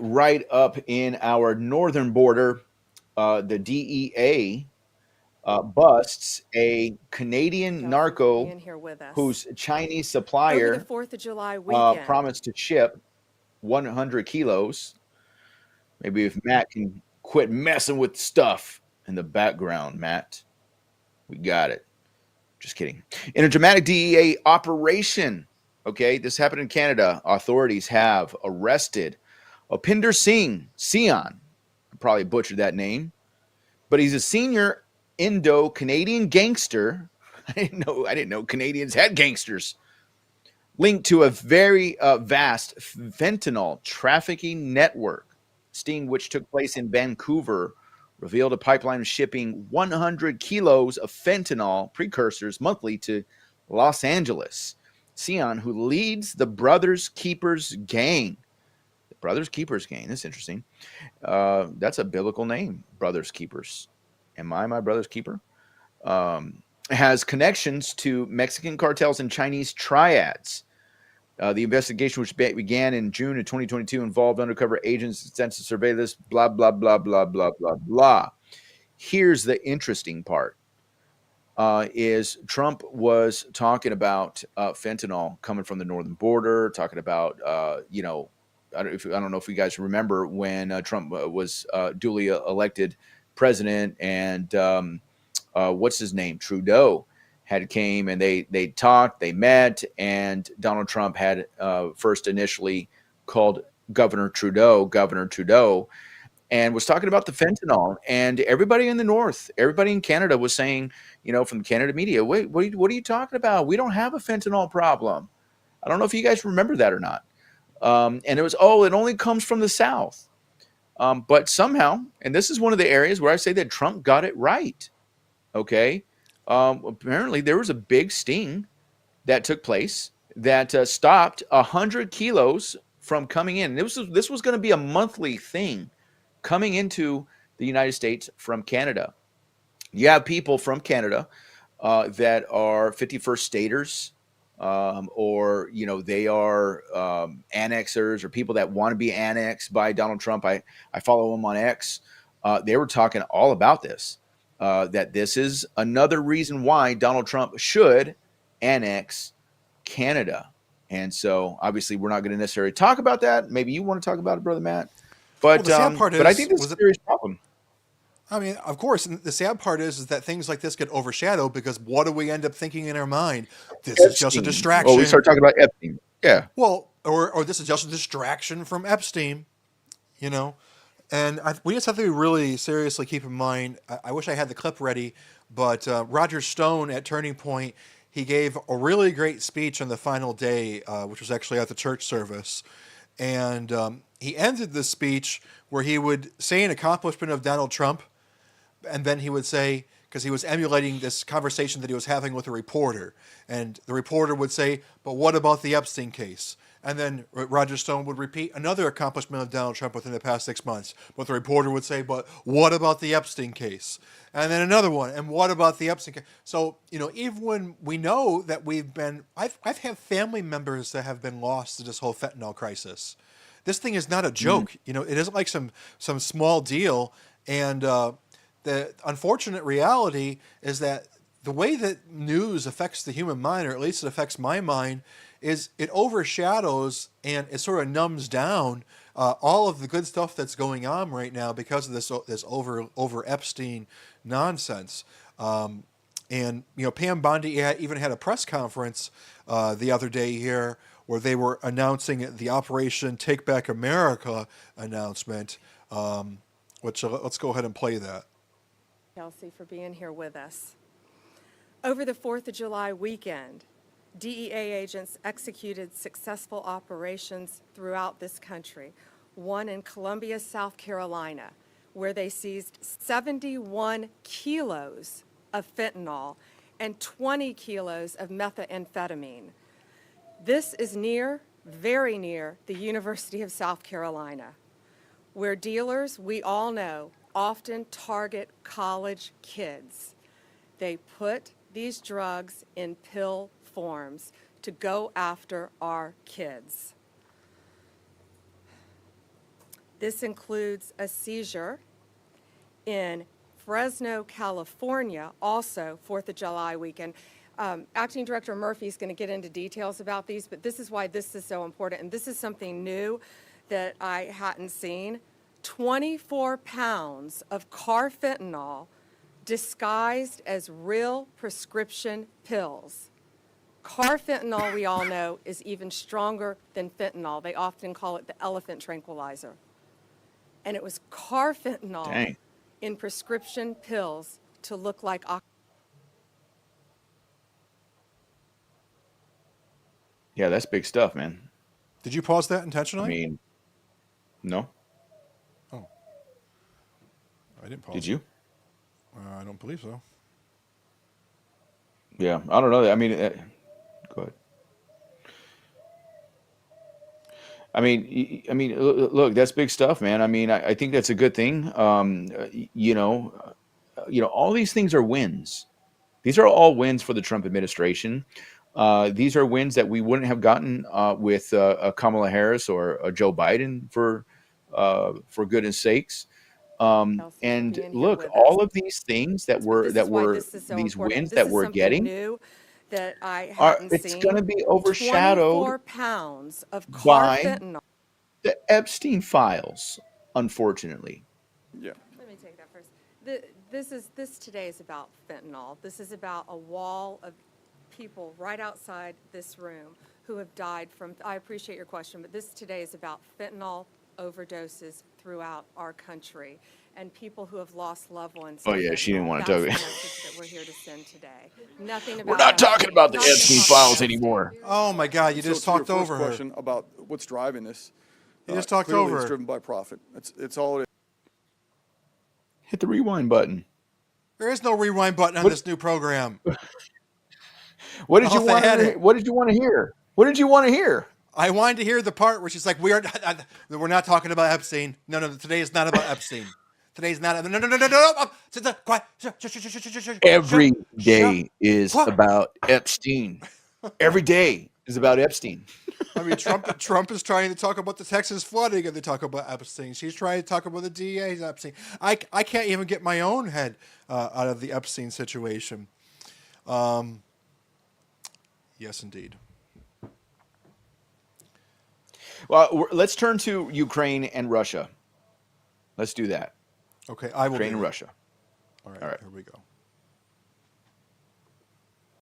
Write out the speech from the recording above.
right up in our northern border, the DEA busts a Canadian Kelsey, for narco being here with us. whose Chinese Over the supplier 4th of July weekend, promised to ship 100 kilos. Maybe if Matt can quit messing with stuff in the background, Matt, we got it. Just kidding. In a dramatic DEA operation, okay, this happened in Canada. Authorities have arrested Opinder Singh, Sion. I probably butchered that name, but he's a senior Indo-Canadian gangster. I didn't know Canadians had gangsters. Linked to a very vast fentanyl trafficking network. Sting, which took place in Vancouver, revealed a pipeline shipping 100 kilos of fentanyl precursors monthly to Los Angeles. Sion, who leads the Brothers Keepers gang. The Brothers Keepers gang. That's interesting. That's a biblical name, Brothers Keepers. Am I my brother's keeper? Has connections to Mexican cartels and Chinese triads. The investigation, which began in June of 2022, involved undercover agents, extensive surveillance, blah, blah, blah, blah, blah, blah, blah. Here's the interesting part. Is Trump was talking about fentanyl coming from the northern border, talking about, I don't know if you guys remember when Trump was duly elected president, and what's his name, Trudeau, had came and they talked, they met, and Donald Trump had first initially called Governor Trudeau, and was talking about the fentanyl. And everybody in the North, everybody in Canada was saying, from the Canada media, wait, what are you talking about? We don't have a fentanyl problem. I don't know if you guys remember that or not. And it was, it only comes from the South. But somehow, and this is one of the areas where I say that Trump got it right. Okay. Apparently, there was a big sting that took place that stopped 100 kilos from coming in. This was going to be a monthly thing coming into the United States from Canada. You have people from Canada that are 51st staters, or they are annexers, or people that want to be annexed by Donald Trump. I follow them on X. They were talking all about this. That this is another reason why Donald Trump should annex Canada. And so obviously we're not going to necessarily talk about that. Maybe you want to talk about it, Brother Matt. Well, the sad part But I think is, this is a serious problem. I mean, of course, and the sad part is that things like this get overshadowed because what do we end up thinking in our mind? This is just a Epstein. Oh, we distraction. start talking about Epstein. Yeah. Well, or this is just a distraction from Epstein, you know? And we just have to really seriously keep in mind, I wish I had the clip ready, but Roger Stone at Turning Point, he gave a really great speech on the final day, which was actually at the church service. And he ended the speech where he would say an accomplishment of Donald Trump, and then he would say, because he was emulating this conversation that he was having with a reporter, and the reporter would say, but what about the Epstein case? And then Roger Stone would repeat another accomplishment of Donald Trump within the past 6 months. But the reporter would say, but what about the Epstein case? And then another one, and what about the Epstein case? So, even when we know that I've had family members that have been lost to this whole fentanyl crisis. This thing is not a joke. It isn't like some small deal. And the unfortunate reality is that the way that news affects the human mind, or at least it affects my mind, is it overshadows and it sort of numbs down all of the good stuff that's going on right now because of this over Epstein nonsense. And Pam Bondi even had a press conference the other day here where they were announcing the Operation Take Back America announcement. Which let's go ahead and play that. Kelsey, for being here with us. Over the 4th of July weekend, DEA agents executed successful operations throughout this country. One in Columbia, South Carolina, where they seized 71 kilos of fentanyl and 20 kilos of methamphetamine. This is very near the University of South Carolina, where dealers, we all know, often target college kids. They put these drugs in pill forms to go after our kids. This includes a seizure in Fresno, California, also 4th of July weekend. Acting Director Murphy is going to get into details about these, but this is why this is so important, and this is something new that I hadn't seen. 24 pounds of carfentanil disguised as real prescription pills. Carfentanil, we all know, is even stronger than fentanyl. They often call it the elephant tranquilizer. And it was carfentanil Dang. in prescription pills to look like Yeah, that's big stuff, man. Did you pause that I intentionally? mean, no. Oh, I didn't pause Did it. you? I don't believe so. Yeah, I don't know. I mean, go ahead. Look, that's big stuff, man. I mean, I think that's a good thing. All these things are wins. These are all wins for the Trump administration. These are wins that we wouldn't have gotten with Kamala Harris or Joe Biden, for goodness sakes. Kelsey for And being here look, with us. all of these things that But were this is that why were this is so these important. wins This that is we're something getting new that I are hadn't it's going seen. to be overshadowed 24 pounds of by carfentanil. the Epstein files, unfortunately. Yeah. Let me take that first. This today is about fentanyl. This is about a wall of people right outside this room who have died from, I appreciate your question, but this today is about fentanyl overdoses throughout our country and people who have lost loved ones to Oh yeah, she didn't fentanyl. want to That's the talk. message that we're here to send today. Nothing We're about not talking Epstein. about the Not gonna Epstein talk about files Epstein. anymore. Oh my God! You So just to your talked first over her. question about what's driving this. You just talked clearly over it's her. driven by profit. It's all it Hit the rewind button. There is no rewind button on What this new program. what did you Off the want to edit. what did you want to hear? What did you want to hear? I wanted to hear the part where she's like, we're not talking about Epstein. No, today is not about Epstein. Today's not. No. Quiet. Every Shut. day is What? about Epstein. Every day is about Epstein. I mean, Trump is trying to talk about the Texas flooding, and they talk about Epstein. She's trying to talk about the DEA's Epstein. I can't even get my own head out of the Epstein situation. Yes, indeed. Well, let's turn to Ukraine and Russia. Let's do that. Okay, I will. Ukraine do and that. Russia. All right, All right. here we go.